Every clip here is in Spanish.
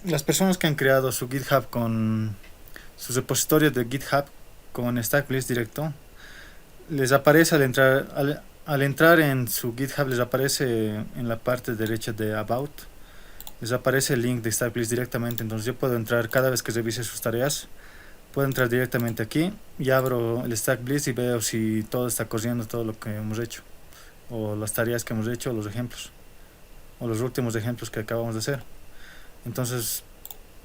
Las personas que han creado su GitHub con sus repositorios de GitHub con StackBlitz directo, les aparece al entrar en su GitHub, les aparece en la parte derecha de About, les aparece el link de StackBlitz directamente. Entonces yo puedo entrar cada vez que revise sus tareas, puedo entrar directamente aquí y abro el StackBlitz y veo si todo está corriendo, todo lo que hemos hecho, o las tareas que hemos hecho, o los ejemplos, o los últimos ejemplos que acabamos de hacer. Entonces,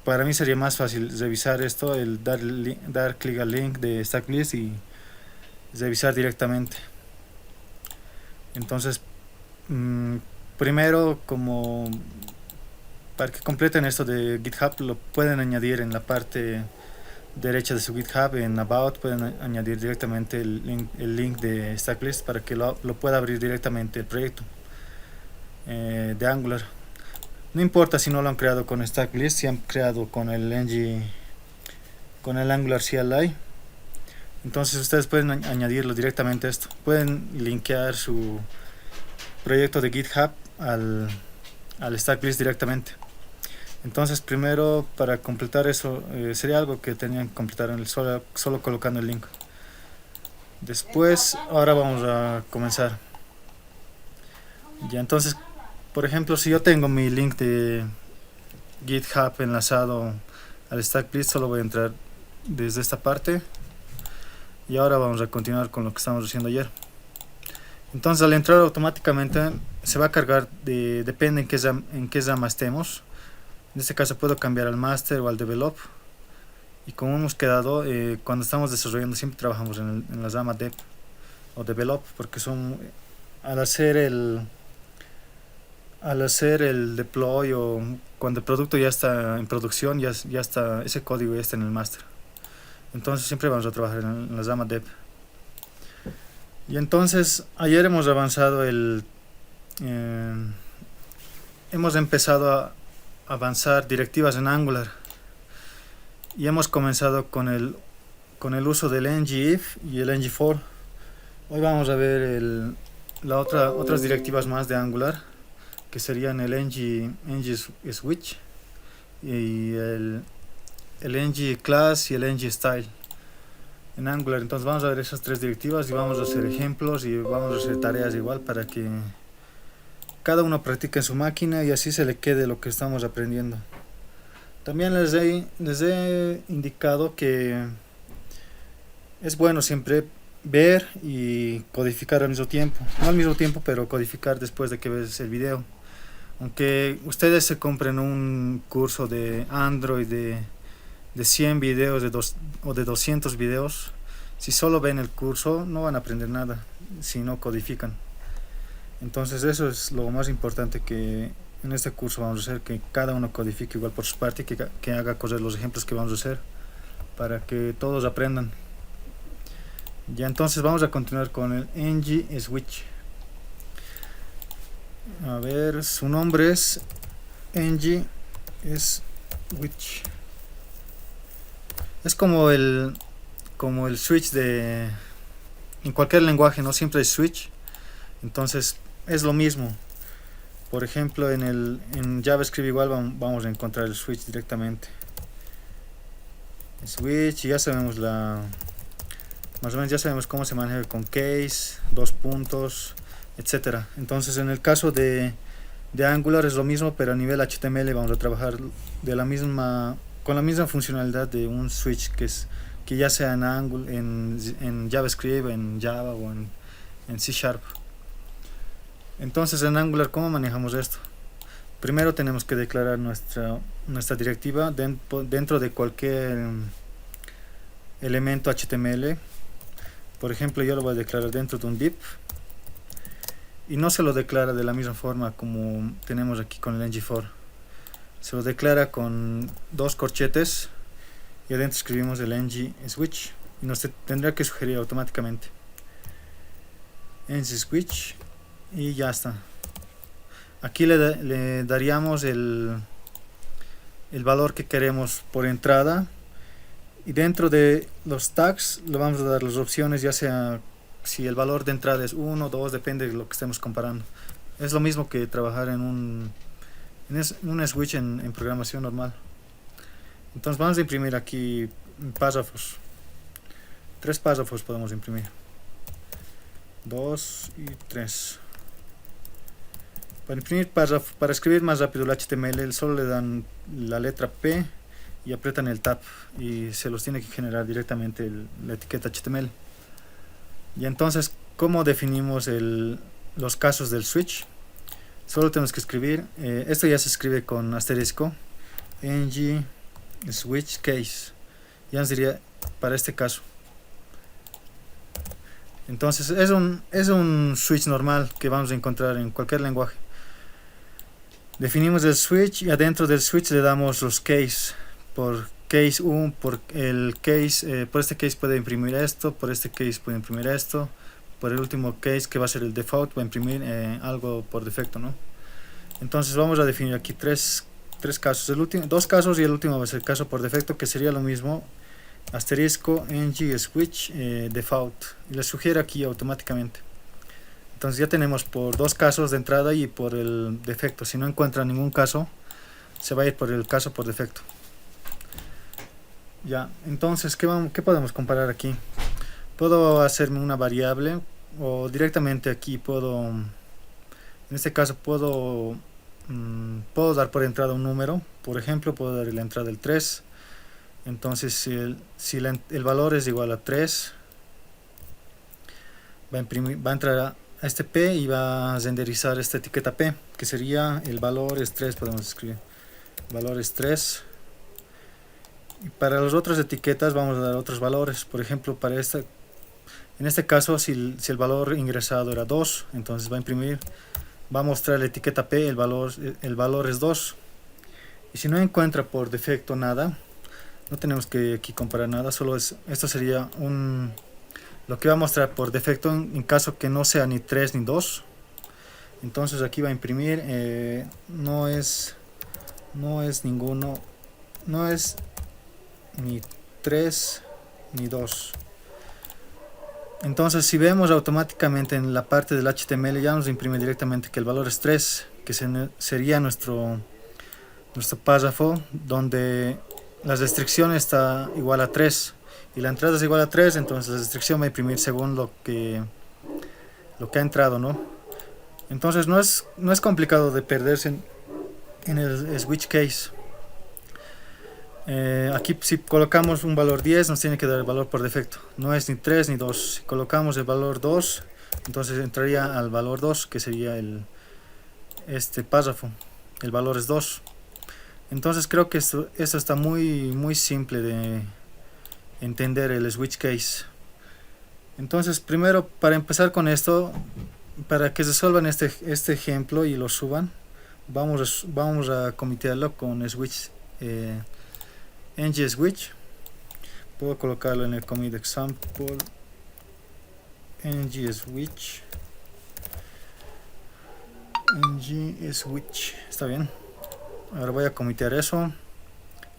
para mí sería más fácil revisar esto, el dar clic al link de StackBlitz y revisar directamente. Entonces, mmm, primero, como para que completen esto de GitHub, lo pueden añadir en la parte derecha de su GitHub, en About, pueden añadir directamente el link de StackBlitz para que lo pueda abrir directamente el proyecto de Angular. No importa si no lo han creado con StackBlitz, si han creado con con el Angular CLI. Entonces ustedes pueden añadirlo directamente a esto. Pueden linkear su proyecto de GitHub al StackBlitz directamente. Entonces primero, para completar eso, sería algo que tenían que completar en solo colocando el link. Después, ahora vamos a comenzar. Ya, entonces, por ejemplo, si yo tengo mi link de GitHub enlazado al StackBlitz, solo voy a entrar desde esta parte. Y ahora vamos a continuar con lo que estamos haciendo ayer. Entonces, al entrar automáticamente se va a cargar, depende en qué rama estemos. En este caso puedo cambiar al master o al develop. Y como hemos quedado, cuando estamos desarrollando siempre trabajamos en la rama dev o develop, porque son al hacer el deploy, o cuando el producto ya está en producción, ya está, ese código ya está en el master. Entonces siempre vamos a trabajar en la rama dev. Y entonces ayer hemos avanzado hemos empezado a avanzar directivas en Angular y hemos comenzado con el uso del ngIf y el ngFor. Hoy vamos a ver otras directivas más de Angular, que serían el ngSwitch y el ngClass y el ngStyle en Angular. Entonces vamos a ver esas tres directivas y vamos a hacer ejemplos y vamos a hacer tareas igual para que cada uno practique en su máquina y así se le quede lo que estamos aprendiendo. También les he indicado que es bueno siempre ver y codificar al mismo tiempo. No al mismo tiempo, pero codificar después de que ves el video. Aunque ustedes se compren un curso de Android de 100 videos o de 200 videos, si solo ven el curso no van a aprender nada si no codifican. Entonces eso es lo más importante que en este curso vamos a hacer, que cada uno codifique igual por su parte y que haga correr los ejemplos que vamos a hacer para que todos aprendan. Ya, entonces vamos a continuar con el ngSwitch. A ver, su nombre es ngSwitch. Es como el switch en cualquier lenguaje, no siempre hay switch. Entonces es lo mismo. Por ejemplo, en JavaScript igual vamos a encontrar el switch directamente. El switch, y ya sabemos más o menos ya sabemos cómo se maneja con case, dos puntos, etcétera. Entonces en el caso de Angular es lo mismo, pero a nivel HTML vamos a trabajar con la misma funcionalidad de un switch que ya sea en JavaScript, en Java o en C Sharp. Entonces en Angular, ¿cómo manejamos esto? Primero tenemos que declarar nuestra directiva dentro de cualquier elemento HTML. Por ejemplo, yo lo voy a declarar dentro de un div y no se lo declara de la misma forma como tenemos aquí con el ngFor. Se lo declara con dos corchetes y adentro escribimos el ngSwitch y nos tendrá que sugerir automáticamente ngSwitch y ya está. Aquí le daríamos el valor que queremos por entrada, y dentro de los tags le vamos a dar las opciones, ya sea si el valor de entrada es 1 o 2, depende de lo que estemos comparando. Es lo mismo que trabajar en un switch en programación normal. Entonces vamos a imprimir aquí párrafos. 3 párrafos podemos imprimir. 2 y 3. Para imprimir párrafo, para escribir más rápido el HTML, solo le dan la letra P y apretan el Tab y se los tiene que generar directamente la etiqueta HTML. Y entonces, ¿cómo definimos los casos del switch? Solo tenemos que escribir, esto ya se escribe con asterisco, ng switch case, ya nos diría para este caso. Entonces es un switch normal que vamos a encontrar en cualquier lenguaje. Definimos el switch y adentro del switch le damos los case. Por case 1, por este case puede imprimir esto, por este case puede imprimir esto, por el último case que va a ser el default va a imprimir algo por defecto, ¿no? Entonces vamos a definir aquí tres casos, dos casos y el último va a ser el caso por defecto, que sería lo mismo, asterisco ng switch default, y le sugiere aquí automáticamente. Entonces ya tenemos por 2 casos de entrada y por el defecto. Si no encuentra ningún caso, se va a ir por el caso por defecto. Ya, entonces, ¿qué podemos comparar aquí? Puedo hacerme una variable o directamente aquí en este caso puedo dar por entrada un número. Por ejemplo, puedo dar la entrada del 3. Entonces, si el valor es igual a 3, va a entrar a este P y va a renderizar esta etiqueta P, que sería el valor es 3, podemos escribir. Valor es 3. Y para las otras etiquetas vamos a dar otros valores. Por ejemplo, en este caso, si el valor ingresado era 2, entonces va a mostrar la etiqueta P, el valor es 2. Y si no encuentra por defecto nada, no tenemos que aquí comparar nada, esto sería lo que va a mostrar por defecto en caso que no sea ni 3 ni 2. Entonces aquí va a imprimir, no es ninguno, no es ni 3 ni 2. Entonces si vemos automáticamente en la parte del HTML ya nos imprime directamente que el valor es 3, que sería nuestro párrafo donde la restricción está igual a 3 y la entrada es igual a 3, entonces la restricción va a imprimir según lo que ha entrado, ¿no? Entonces no es complicado de perderse en el switch case. Aquí si colocamos un valor 10 nos tiene que dar el valor por defecto, no es ni 3 ni 2. Si colocamos el valor 2, entonces entraría al valor 2, que sería este párrafo, el valor es 2. Entonces creo que esto está muy simple de entender el switch case. Entonces primero, para empezar con esto, para que resuelvan este ejemplo y lo suban, vamos a comitearlo con switch ng switch. Puedo colocarlo en el commit example ng switch, está bien. Ahora voy a comitear eso.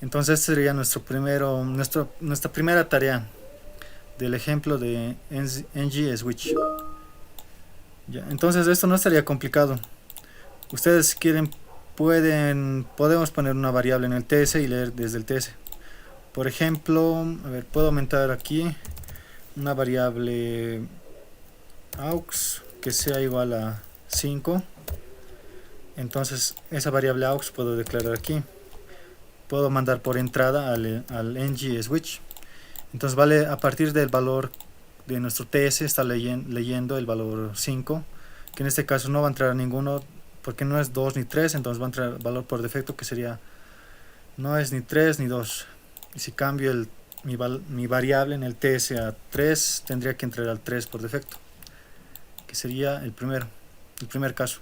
Entonces este sería nuestra primera tarea del ejemplo de ng switch. Ya, entonces esto no estaría complicado. Ustedes si quieren podemos poner una variable en el TS y leer desde el TS. Por ejemplo, a ver, puedo aumentar aquí una variable aux que sea igual a 5. Entonces esa variable aux puedo declarar aquí. Puedo mandar por entrada al ng switch. Entonces vale, a partir del valor de nuestro TS está leyendo el valor 5, que en este caso no va a entrar a ninguno porque no es 2 ni 3, entonces va a entrar el valor por defecto, que sería no es ni 3 ni 2. Y si cambio mi variable en el TS a 3, tendría que entrar al 3 por defecto, que sería el primer caso.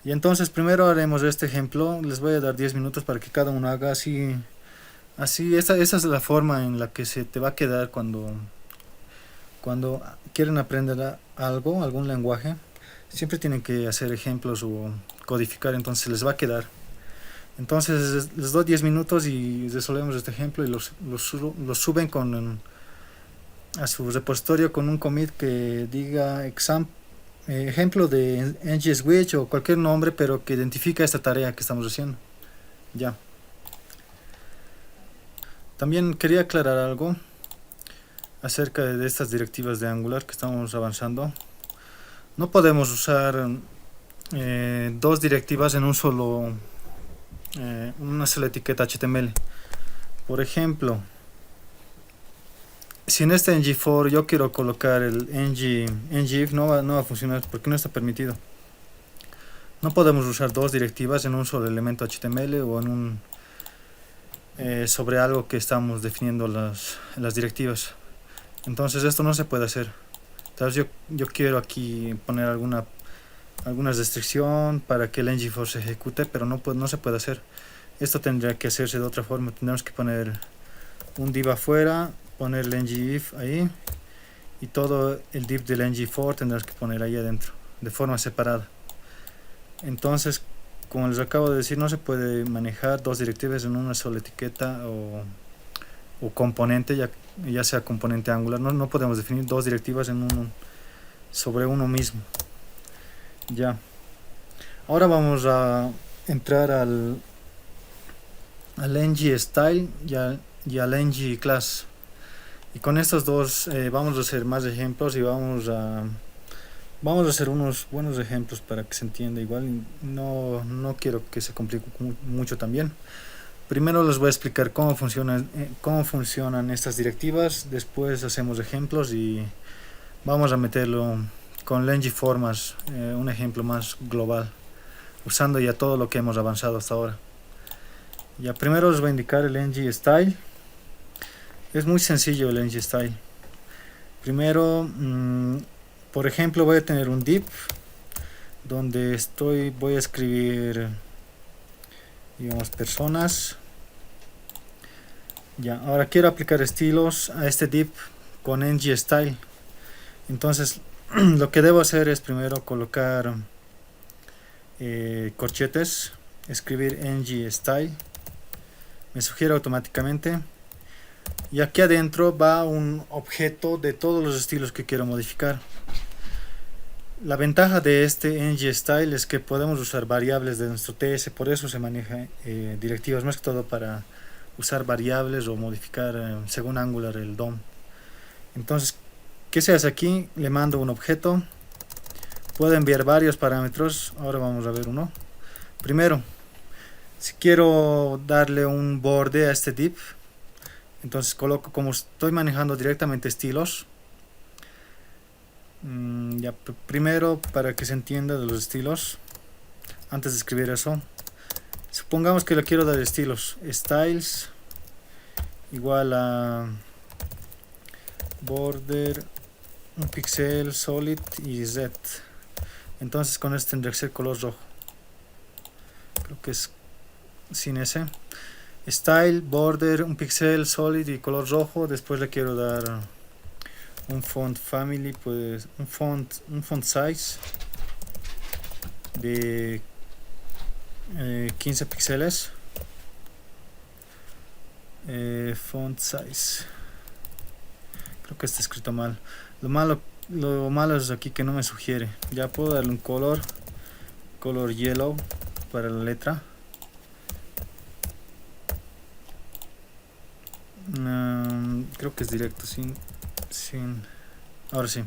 Y entonces primero haremos este ejemplo. Les voy a dar 10 minutos para que cada uno haga así. Esa es la forma en la que se te va a quedar cuando quieren aprender algún lenguaje. Siempre tienen que hacer ejemplos o codificar, entonces les va a quedar. Entonces les doy 10 minutos y resolvemos este ejemplo y los suben a su repositorio con un commit que diga ejemplo de ng-switch o cualquier nombre, pero que identifica esta tarea que estamos haciendo. Ya. También quería aclarar algo acerca de estas directivas de Angular que estamos avanzando. No podemos usar dos directivas en una sola etiqueta HTML. Por ejemplo, si en este ng-for yo quiero colocar el ng-if, no va a funcionar porque no está permitido. No podemos usar dos directivas en un solo elemento HTML o en sobre algo que estamos definiendo las directivas. Entonces esto no se puede hacer. Entonces yo quiero aquí poner alguna restricción para que el ng-for se ejecute, pero no se puede hacer. Esto tendría que hacerse de otra forma. Tendremos que poner un div afuera, poner el ng-if ahí, y todo el div del ng-for tendrás que poner ahí adentro de forma separada. Entonces, como les acabo de decir, no se puede manejar dos directivas en una sola etiqueta o componente, ya sea componente Angular. No podemos definir dos directivas sobre uno mismo. Ya. Ahora vamos a entrar al ng-style y al ng-class. Y con estos dos vamos a hacer más ejemplos y vamos a hacer unos buenos ejemplos para que se entienda. Igual no quiero que se complique mucho también. Primero les voy a explicar cómo funcionan estas directivas, después hacemos ejemplos y vamos a meterlo con el ng-for más, un ejemplo más global, usando ya todo lo que hemos avanzado hasta ahora. Ya primero les voy a indicar el ng-style. Es muy sencillo el ng-style. Primero, por ejemplo, voy a tener un div donde voy a escribir, digamos, personas. Ya, ahora quiero aplicar estilos a este div con ng-style. Entonces, lo que debo hacer es primero colocar corchetes, escribir ng-style, me sugiere automáticamente. Y aquí adentro va un objeto de todos los estilos que quiero modificar. La ventaja de este ng-style es que podemos usar variables de nuestro TS, por eso se maneja directivas, más que todo para usar variables o modificar según Angular el DOM. Entonces, ¿qué se hace aquí? Le mando un objeto, puedo enviar varios parámetros. Ahora vamos a ver uno. Primero, si quiero darle un borde a este div, entonces coloco, como estoy manejando directamente estilos, ya primero, para que se entienda de los estilos, antes de escribir eso, supongamos que le quiero dar estilos, styles igual a border, un pixel, solid y z. Entonces con esto tendría que ser color rojo, creo que es sin ese. Style, border, un pixel, solid y color rojo. Después le quiero dar un font family, pues un font size de 15 píxeles. Font size, creo que está escrito mal. Lo malo es aquí que no me sugiere. Ya puedo darle un color yellow para la letra. Creo que es directo, sin ahora sí.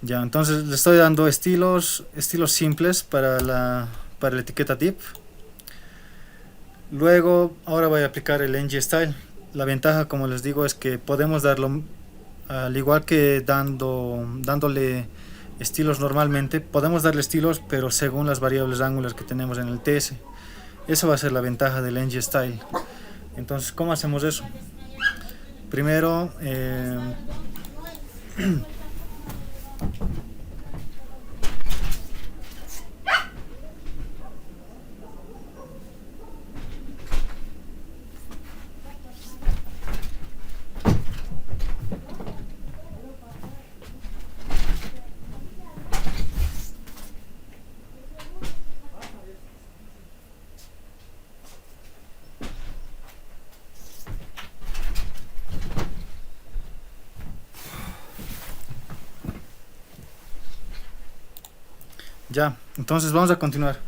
Ya, entonces le estoy dando estilos simples para la etiqueta div. Luego, ahora voy a aplicar el ng-style. La ventaja, como les digo, es que podemos darlo, al igual que dándole estilos normalmente, podemos darle estilos, pero según las variables Angular que tenemos en el TS. Esa va a ser la ventaja del ng-style. Entonces, ¿cómo hacemos eso? Primero, Ya, entonces vamos a continuar.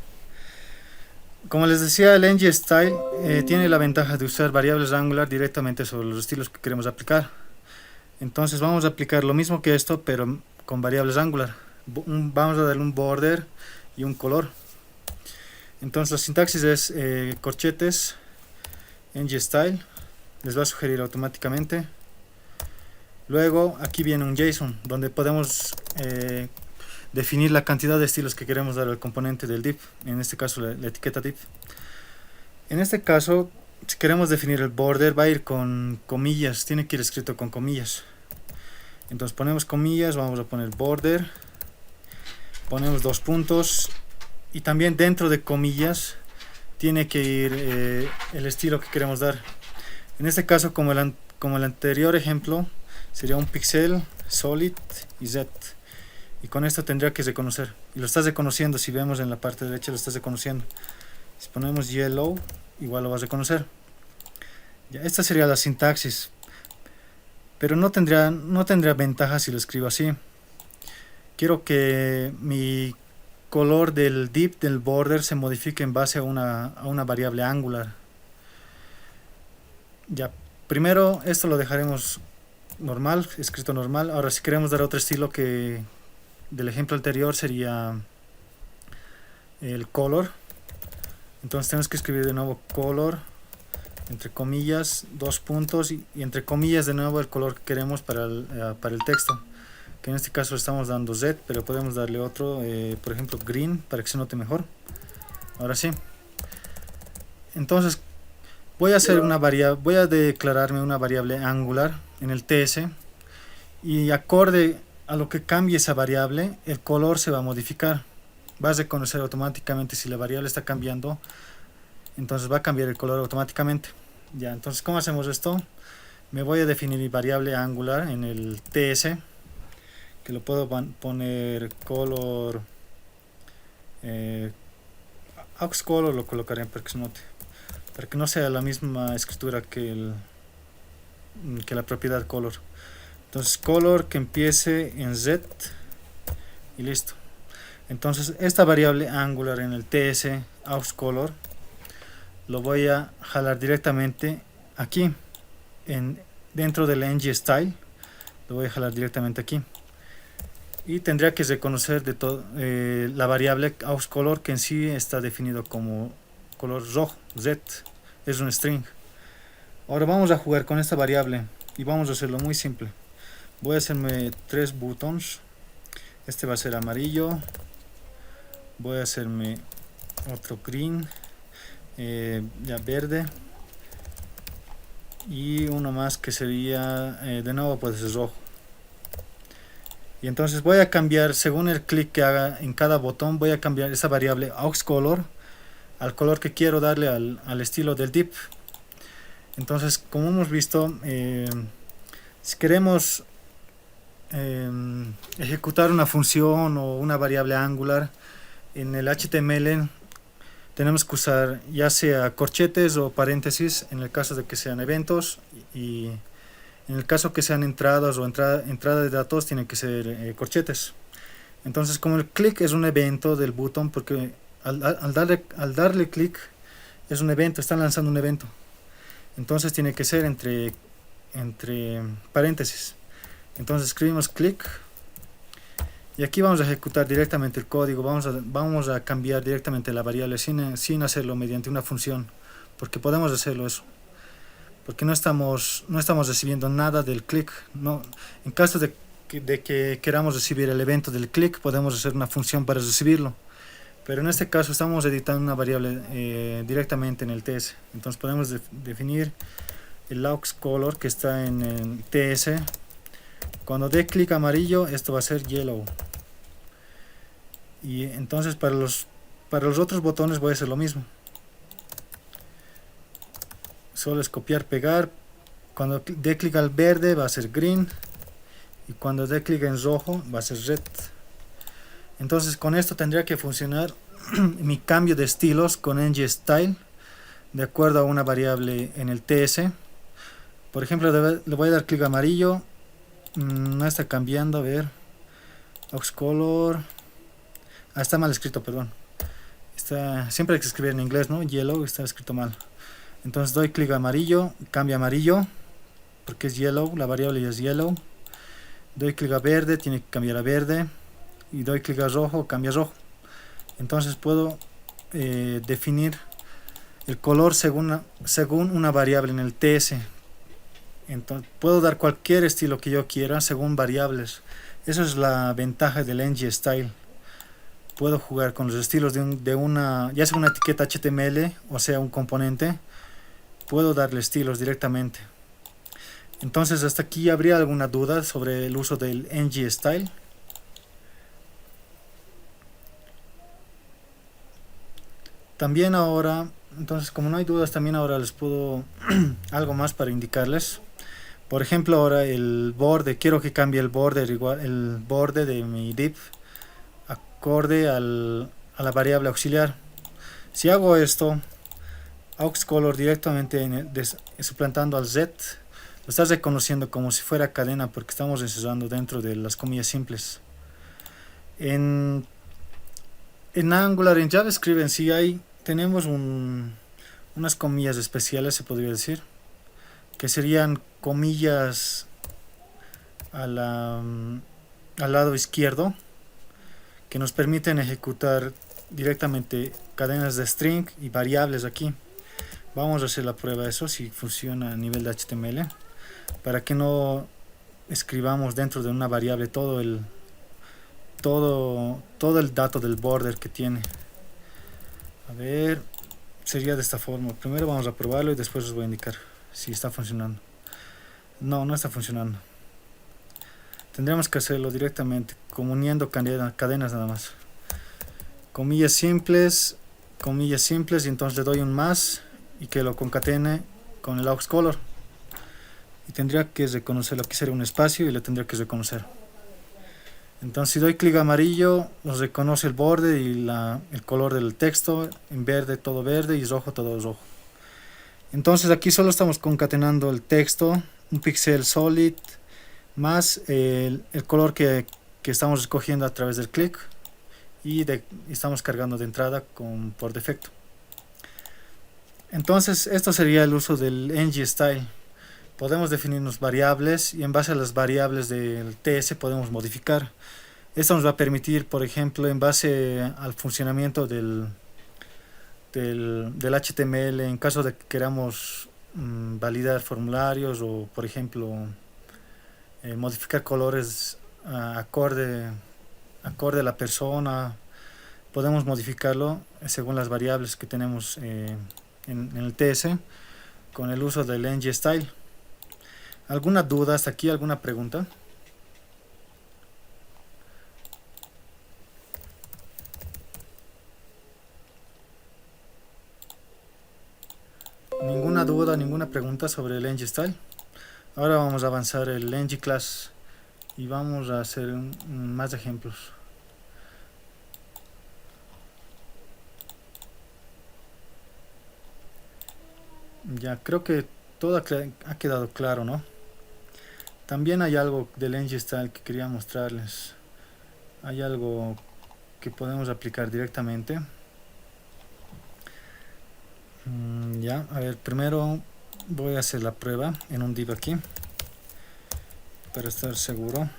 Como les decía, el ng style tiene la ventaja de usar variables Angular directamente sobre los estilos que queremos aplicar. Entonces vamos a aplicar lo mismo que esto, pero con variables Angular. Vamos a darle un border y un color. Entonces la sintaxis es corchetes ng style, les va a sugerir automáticamente. Luego aquí viene un JSON donde podemos definir la cantidad de estilos que queremos dar al componente del div, en este caso la etiqueta div. En este caso, si queremos definir el border, va a ir con comillas, tiene que ir escrito con comillas. Entonces ponemos comillas, vamos a poner border, ponemos dos puntos y también dentro de comillas tiene que ir el estilo que queremos dar. En este caso, como el anterior ejemplo, sería un pixel, solid y z. Y con esto tendría que reconocer. Y lo estás reconociendo, si vemos en la parte derecha lo estás reconociendo. Si ponemos yellow, igual lo vas a reconocer. Ya, esta sería la sintaxis. Pero no tendría ventaja si lo escribo así. Quiero que mi color del div, del border, se modifique en base a una variable Angular. Ya, primero esto lo dejaremos normal, escrito normal. Ahora si queremos dar otro estilo que del ejemplo anterior sería el color, entonces tenemos que escribir de nuevo color, entre comillas, dos puntos y entre comillas de nuevo el color que queremos para el texto, que en este caso estamos dando Z, pero podemos darle otro, por ejemplo green, para que se note mejor. Ahora sí, entonces voy a declararme una variable Angular en el TS, y acorde a lo que cambie esa variable, el color se va a modificar. Va a reconocer automáticamente si la variable está cambiando, entonces va a cambiar el color automáticamente. Ya, entonces ¿cómo hacemos esto? Me voy a definir mi variable Angular en el TS, que lo puedo poner color, aux color lo colocaré para que se note, para que no sea la misma escritura que la propiedad color. Entonces color que empiece en Z y listo. Entonces esta variable Angular en el TS aux color lo voy a jalar directamente aquí dentro del ng style, lo voy a jalar directamente aquí y tendría que reconocer la variable aux color, que en sí está definido como color rojo, Z, es un string. Ahora vamos a jugar con esta variable y vamos a hacerlo muy simple. Voy a hacerme tres buttons. Este va a ser amarillo. Voy a hacerme otro green, ya verde, y uno más que sería de nuevo puede ser rojo. Y entonces voy a cambiar, según el clic que haga en cada botón, voy a cambiar esa variable aux color al color que quiero darle al estilo del div. Entonces, como hemos visto, si queremos ejecutar una función o una variable Angular en el HTML, tenemos que usar ya sea corchetes o paréntesis en el caso de que sean eventos, y en el caso que sean entradas o entrada de datos tienen que ser corchetes. Entonces, como el clic es un evento del botón, porque al darle clic es un evento, está lanzando un evento, entonces tiene que ser entre paréntesis. Entonces escribimos click y aquí vamos a ejecutar directamente el código. Vamos a cambiar directamente la variable sin hacerlo mediante una función, porque podemos hacerlo eso, porque no estamos recibiendo nada del click. No, en caso de que queramos recibir el evento del click, podemos hacer una función para recibirlo, pero en este caso estamos editando una variable directamente en el TS. Entonces podemos definir el aux color que está en el TS. Cuando dé clic amarillo, esto va a ser yellow. Y entonces para los otros botones voy a hacer lo mismo. Solo es copiar, pegar. Cuando dé clic al verde va a ser green, y cuando dé clic en rojo va a ser red. Entonces con esto tendría que funcionar mi cambio de estilos con ng style de acuerdo a una variable en el TS. Por ejemplo, le voy a dar clic amarillo. No está cambiando, a ver, aux color, está mal escrito, perdón. Siempre hay que escribir en inglés, ¿no? Yellow está escrito mal. Entonces doy clic a amarillo, cambia amarillo, porque es yellow, la variable ya es yellow. Doy clic a verde, tiene que cambiar a verde. Y doy clic a rojo, cambia a rojo. Entonces puedo definir el color según una variable en el TS. Entonces puedo dar cualquier estilo que yo quiera según variables. Eso es la ventaja del ng Style. Puedo jugar con los estilos de una, ya sea una etiqueta HTML o sea un componente. Puedo darle estilos directamente. Entonces hasta aquí habría alguna duda sobre el uso del ng Style. También ahora, entonces como no hay dudas, también ahora les puedo algo más para indicarles. Por ejemplo, ahora el borde, quiero que cambie el borde de mi div acorde a la variable auxiliar. Si hago esto, AuxColor directamente suplantando al Z, lo estás reconociendo como si fuera cadena porque estamos encerrando dentro de las comillas simples. En Angular, en JavaScript en sí tenemos unas comillas especiales, se podría decir, que serían comillas al lado izquierdo, que nos permiten ejecutar directamente cadenas de string y variables aquí. Vamos a hacer la prueba de eso, si funciona a nivel de HTML, para que no escribamos dentro de una variable todo el dato del border que tiene. A ver, sería de esta forma. Primero vamos a probarlo y después os voy a indicar si está funcionando. No está funcionando. Tendríamos que hacerlo directamente, como uniendo cadenas nada más. Comillas simples, y entonces le doy un más y que lo concatene con el AuxColor. Y tendría que reconocerlo, aquí sería un espacio y le tendría que reconocer. Entonces si doy clic amarillo, nos reconoce el borde y el color del texto, en verde todo verde y rojo todo rojo. Entonces aquí solo estamos concatenando el texto, un píxel solid, más el color que estamos escogiendo a través del clic y estamos cargando de entrada por defecto. Entonces esto sería el uso del ng Style. Podemos definirnos variables y en base a las variables del TS podemos modificar. Esto nos va a permitir, por ejemplo, en base al funcionamiento del HTML, en caso de que queramos validar formularios o, por ejemplo, modificar colores acorde a la persona, podemos modificarlo según las variables que tenemos en el TS con el uso del ng Style. ¿Alguna duda hasta aquí? ¿Alguna pregunta? ¿Ninguna duda, ninguna pregunta sobre el ng Style? Ahora vamos a avanzar el ng Class y vamos a hacer más ejemplos. Ya, creo que todo ha quedado claro, ¿no? También hay algo del ng Style que quería mostrarles. Hay algo que podemos aplicar directamente. Ya, a ver, primero voy a hacer la prueba en un div aquí para estar seguro.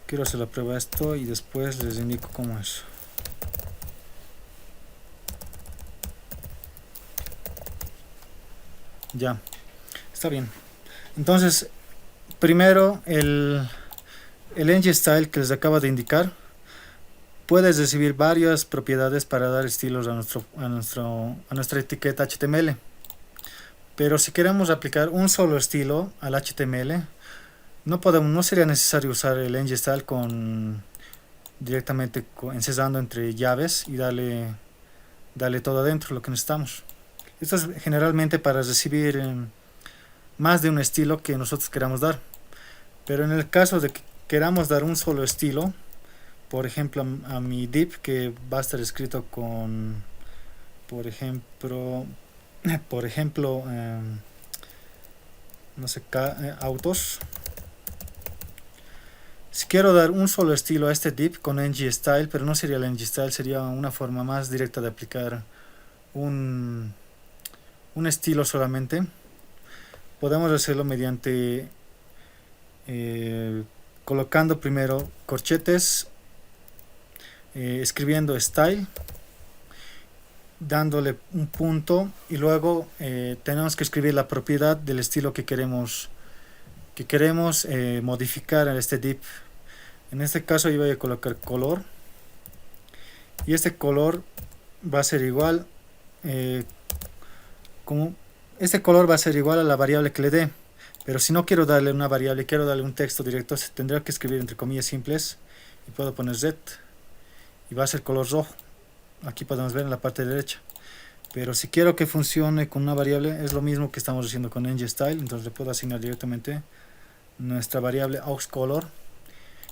Quiero hacer la prueba de esto y después les indico cómo es. Ya, está bien. Entonces, primero el ng Style que les acabo de indicar, puedes recibir varias propiedades para dar estilos a nuestra etiqueta HTML. Pero si queremos aplicar un solo estilo al HTML, no sería necesario usar el ng Style directamente encesando entre llaves y darle todo adentro lo que necesitamos. Esto es generalmente para recibir más de un estilo que nosotros queramos dar. Pero en el caso de que queramos dar un solo estilo, por ejemplo a mi div que va a estar escrito con, por ejemplo no sé, autos. Si quiero dar un solo estilo a este div con ng style, pero no sería el ng style, sería una forma más directa de aplicar un estilo solamente. Podemos hacerlo mediante colocando primero corchetes, escribiendo style, dándole un punto y luego tenemos que escribir la propiedad del estilo que queremos modificar en este div. En este caso yo voy a colocar color y este color va a ser igual este color va a ser igual a la variable que le dé. Pero si no quiero darle una variable, quiero darle un texto directo, tendría que escribir entre comillas simples y puedo poner z y va a ser color rojo. Aquí podemos ver en la parte derecha. Pero si quiero que funcione con una variable, es lo mismo que estamos haciendo con ngStyle, entonces le puedo asignar directamente nuestra variable auxColor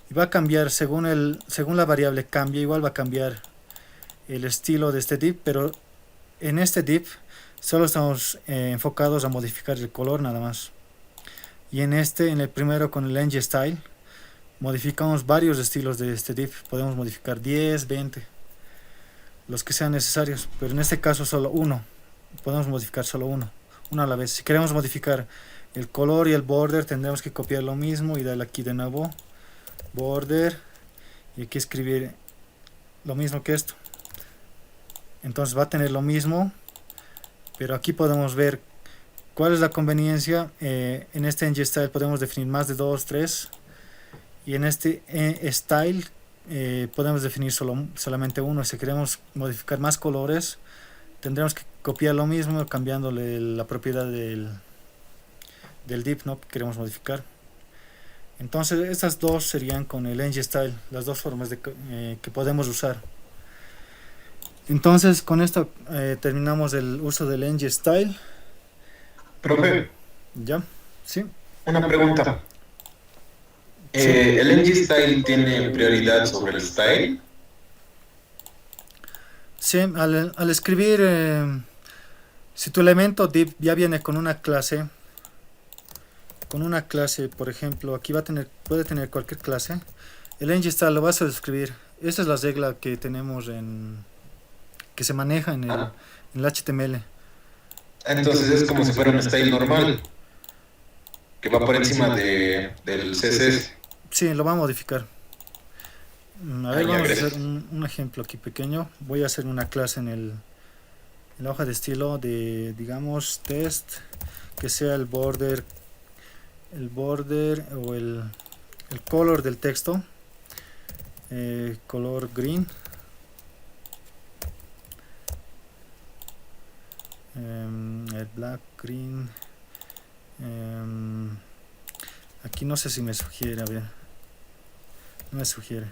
y va a cambiar según la variable cambie, igual va a cambiar el estilo de este div, pero en este div solo estamos enfocados a modificar el color nada más. Y en el primero con el ngStyle modificamos varios estilos de este div, podemos modificar 10, 20, los que sean necesarios, pero en este caso solo uno, podemos modificar solo uno a la vez. Si queremos modificar el color y el border, tendremos que copiar lo mismo y darle aquí de nuevo border y aquí escribir lo mismo que esto. Entonces va a tener lo mismo, pero aquí podemos ver cuál es la conveniencia. En este ngStyle podemos definir más de 2, 3 y en este style podemos definir solamente uno. Si queremos modificar más colores, tendremos que copiar lo mismo cambiándole la propiedad del div, ¿no?, que queremos modificar. Entonces estas dos serían con el ngStyle, las dos formas que podemos usar. Entonces con esto terminamos el uso del ngStyle. Profe, ¿Ya? ¿Sí? una pregunta. Sí. ¿El ngStyle tiene prioridad sobre el style? Sí, al escribir, si tu elemento div ya viene con una clase, por ejemplo, aquí puede tener cualquier clase, el ngStyle lo vas a escribir. Esa es la regla que tenemos que se maneja en el HTML. Entonces es como si fuera un style normal, que va por encima del CSS. Sí, lo va a modificar. A ver, Ya, vamos a gracias. hacer un ejemplo aquí pequeño. Voy a hacer una clase en la hoja de estilo de, digamos, test, que sea el border o el color del texto, color green, el black, green, aquí no sé si me sugiere, a ver, no me sugiere,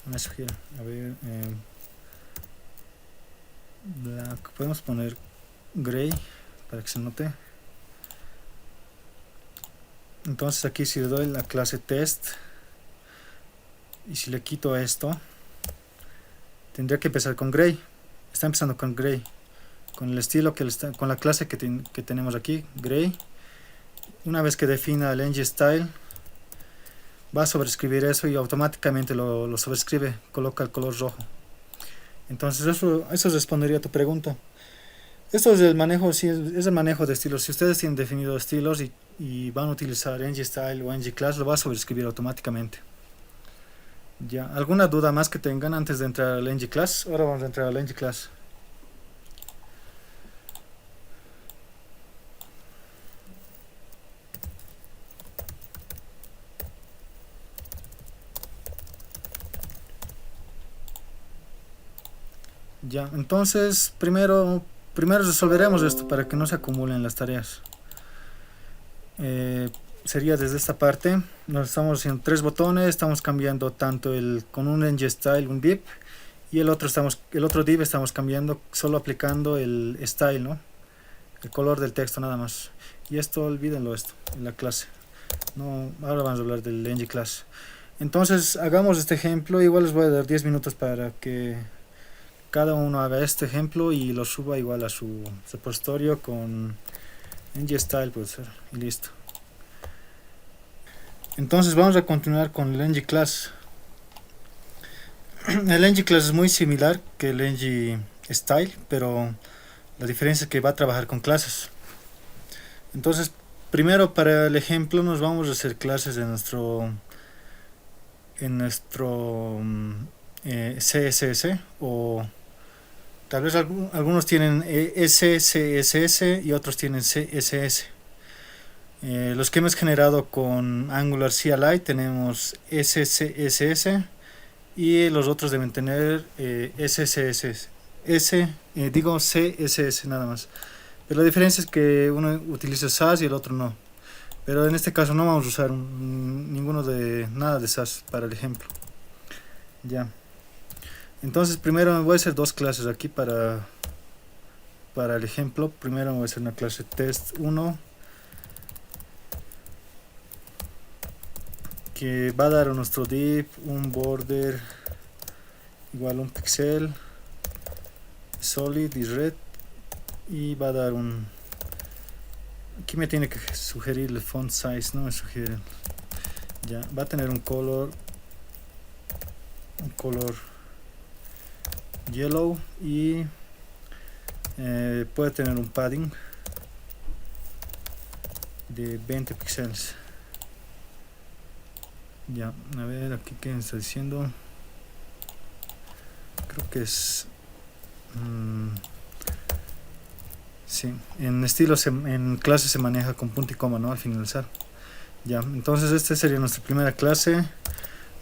a ver, black, podemos poner gray para que se note. Entonces aquí si le doy la clase test y si le quito esto, tendría que empezar con gray. Está empezando con gray, con el estilo con la clase que tenemos aquí, gray. Una vez que defina el ngStyle, va a sobreescribir eso y automáticamente lo sobrescribe, coloca el color rojo. Entonces eso respondería a tu pregunta. Esto es el manejo, sí, es el manejo de estilos. Si ustedes tienen definido estilos y van a utilizar ngStyle o ngClass, lo va a sobreescribir automáticamente. Ya, ¿alguna duda más que tengan antes de entrar al ngClass? Ahora vamos a entrar al ngClass. Ya, entonces primero resolveremos esto para que no se acumulen las tareas. Sería desde esta parte, nos estamos haciendo 3 botones, estamos cambiando tanto con un ngStyle, un div, y el otro div estamos cambiando, solo aplicando el style, ¿no?, el color del texto nada más. Y esto olvídenlo, esto en la clase. No, ahora vamos a hablar del ngClass. Entonces hagamos este ejemplo, igual les voy a dar 10 minutos para que cada uno haga este ejemplo y lo suba igual a su repositorio con ng style puede ser, y listo. Entonces vamos a continuar con el ng class. El ng class es muy similar que el ng style, pero la diferencia es que va a trabajar con clases. Entonces, primero para el ejemplo nos vamos a hacer clases en nuestro CSS, o tal vez algunos tienen SCSS y otros tienen CSS. Los que hemos generado con Angular CLI tenemos SCSS y los otros deben tener SCSS. CSS nada más. Pero la diferencia es que uno utiliza SAS y el otro no. Pero en este caso no vamos a usar nada de SAS para el ejemplo. Ya. Entonces primero me voy a hacer dos clases aquí para el ejemplo. Primero me voy a hacer una clase test1 que va a dar a nuestro div un border igual a un pixel, solid y red, y va a dar un... Aquí me tiene que sugerir el font size, no me sugiere. Ya, va a tener un color yellow y puede tener un padding de 20 píxeles. Ya, a ver aquí qué me está diciendo. Creo que es sí, en clase se maneja con punto y coma, ¿no? Al finalizar. Ya, entonces esta sería nuestra primera clase.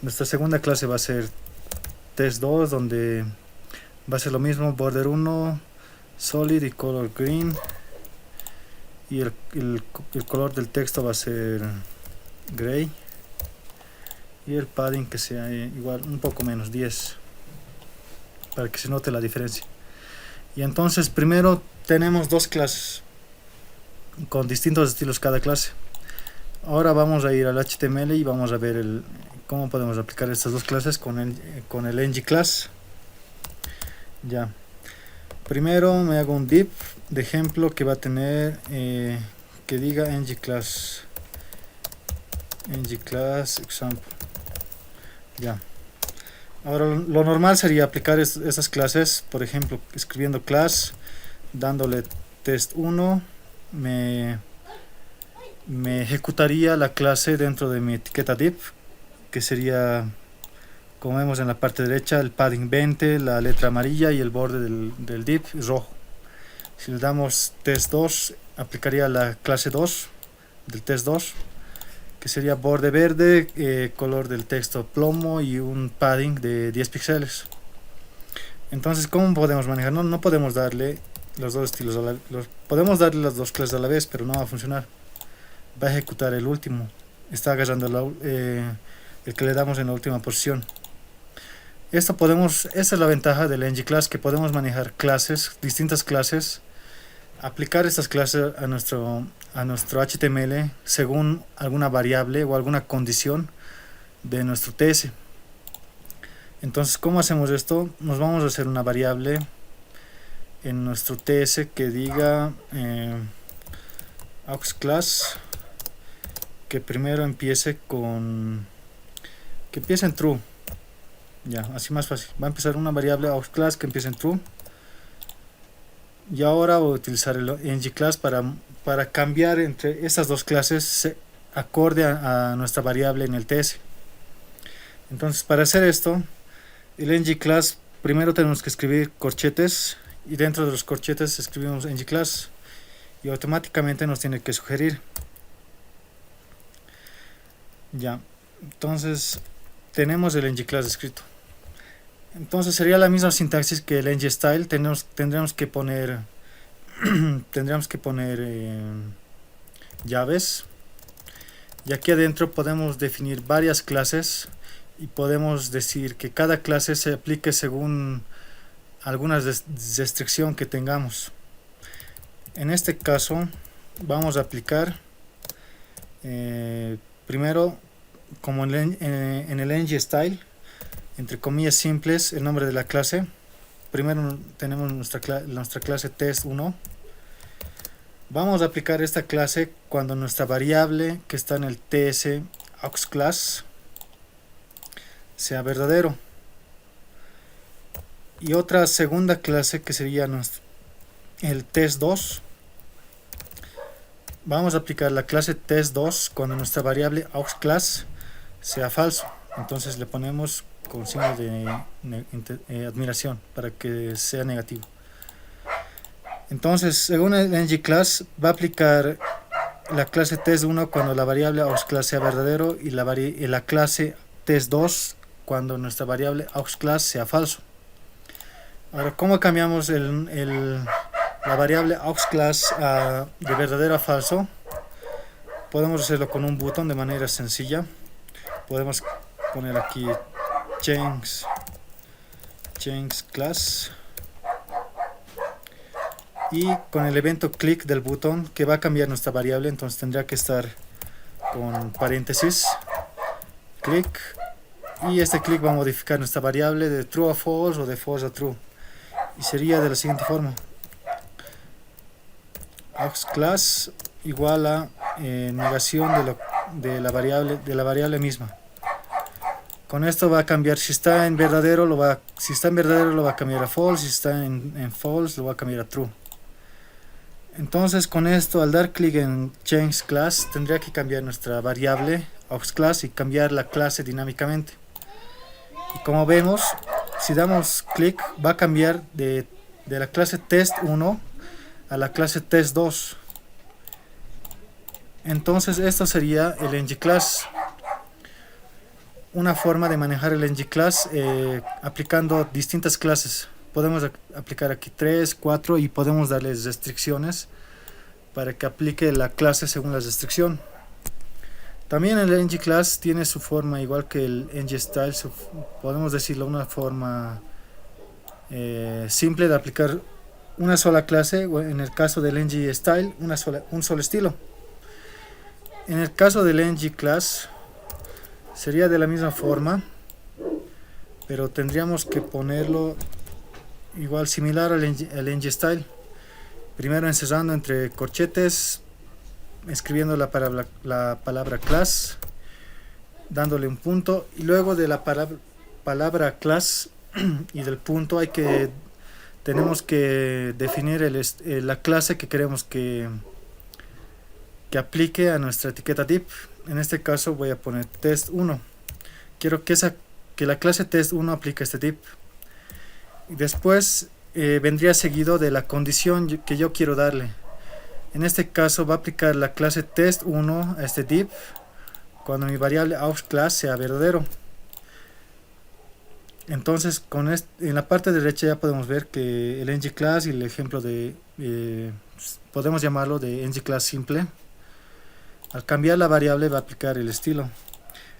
Nuestra segunda clase va a ser test2, donde va a ser lo mismo, border 1, solid y color green, y el color del texto va a ser gray, y el padding que sea igual un poco menos 10, para que se note la diferencia. Y entonces primero tenemos dos clases con distintos estilos cada clase. Ahora vamos a ir al HTML y vamos a ver cómo podemos aplicar estas dos clases con el ng class. Ya, primero me hago un div de ejemplo que va a tener que diga ng class example. Ya, ahora lo normal sería aplicar esas clases, por ejemplo escribiendo class, dándole test1, me ejecutaría la clase dentro de mi etiqueta div, que sería, como vemos en la parte derecha, el padding 20, la letra amarilla y el borde del div es rojo. Si le damos test2, aplicaría la clase 2 del test2, que sería borde verde, color del texto plomo y un padding de 10 píxeles. Entonces, ¿cómo podemos manejar? No podemos darle los dos estilos podemos darle las dos clases a la vez, pero no va a funcionar. Va a ejecutar el último, está agarrando el que le damos en la última posición. Esta es la ventaja del ng class, que podemos manejar distintas clases, aplicar estas clases a nuestro HTML según alguna variable o alguna condición de nuestro TS. Entonces, ¿cómo hacemos esto? Nos vamos a hacer una variable en nuestro TS que diga aux class, que primero empiece en true. Ya, así más fácil. Va a empezar una variable aux class que empiece en true. Y ahora voy a utilizar el ng class para cambiar entre estas dos clases acorde a nuestra variable en el TS. Entonces, para hacer esto, el ng class primero tenemos que escribir corchetes, y dentro de los corchetes escribimos ng class y automáticamente nos tiene que sugerir. Ya, entonces tenemos el ng class escrito. Entonces sería la misma sintaxis que el ng style. Tendríamos que poner llaves, y aquí adentro podemos definir varias clases y podemos decir que cada clase se aplique según alguna restricción que tengamos. En este caso vamos a aplicar primero, como en el ng style, entre comillas simples, el nombre de la clase. Primero tenemos nuestra clase test1, Vamos a aplicar esta clase cuando nuestra variable que está en el TS aux class sea verdadero. Y otra segunda clase que sería el test2. Vamos a aplicar la clase test2 cuando nuestra variable aux class sea falso. Entonces le ponemos con signo de admiración para que sea negativo. Entonces, según el ngClass, va a aplicar la clase test1 cuando la variable aux class sea verdadero y la clase test2 cuando nuestra variable aux class sea falso. Ahora, ¿cómo cambiamos la variable aux class de verdadero a falso? Podemos hacerlo con un botón de manera sencilla. Podemos poner aquí change class y con el evento click del botón que va a cambiar nuestra variable, entonces tendría que estar con paréntesis click, y este click va a modificar nuestra variable de true a false o de false a true, y sería de la siguiente forma: aux class igual a negación de la variable misma. Con esto va a cambiar, si está en verdadero lo va a cambiar a false, si está en false lo va a cambiar a true. Entonces con esto, al dar clic en change class, tendría que cambiar nuestra variable aux class y cambiar la clase dinámicamente. Y como vemos, si damos clic va a cambiar de la clase test1 a la clase test2. Entonces esto sería el ngClass. Una forma de manejar el ngClass aplicando distintas clases. Podemos aplicar aquí 3, 4 y podemos darles restricciones para que aplique la clase según la restricción. También el ngClass tiene su forma igual que el ngStyle, podemos decirlo una forma simple de aplicar una sola clase, o en el caso del ngStyle un solo estilo. En el caso del ngClass sería de la misma forma, pero tendríamos que ponerlo igual similar al ngStyle. Primero encerrando entre corchetes, escribiendo la palabra class, dándole un punto, y luego de la palabra class y del punto tenemos que definir la clase que queremos que aplique a nuestra etiqueta div. En este caso voy a poner test1. Quiero que la clase test1 aplique este div. Y después vendría seguido de la condición que yo quiero darle. En este caso va a aplicar la clase test1 a este div cuando mi variable aux class sea verdadero. Entonces en la parte derecha ya podemos ver que el ngClass y el ejemplo podemos llamarlo de ngClass simple. Al cambiar la variable va a aplicar el estilo.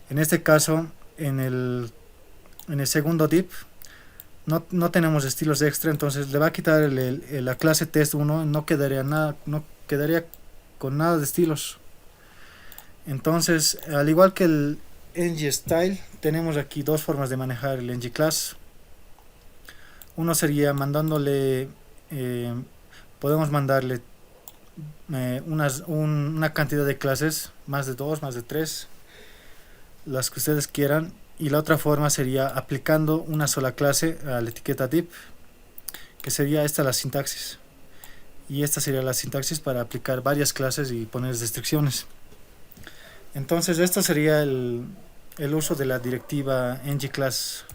En este caso, en el segundo div no tenemos estilos extra, entonces le va a quitar la clase test1, no quedaría con nada de estilos. Entonces, al igual que el ngStyle, tenemos aquí dos formas de manejar el ngClass. Uno sería podemos mandarle una cantidad de clases, más de 2, más de 3, las que ustedes quieran. Y la otra forma sería aplicando una sola clase a la etiqueta div, que sería esta la sintaxis. Y esta sería la sintaxis para aplicar varias clases y poner restricciones. Entonces esto sería el uso de la directiva ngClass.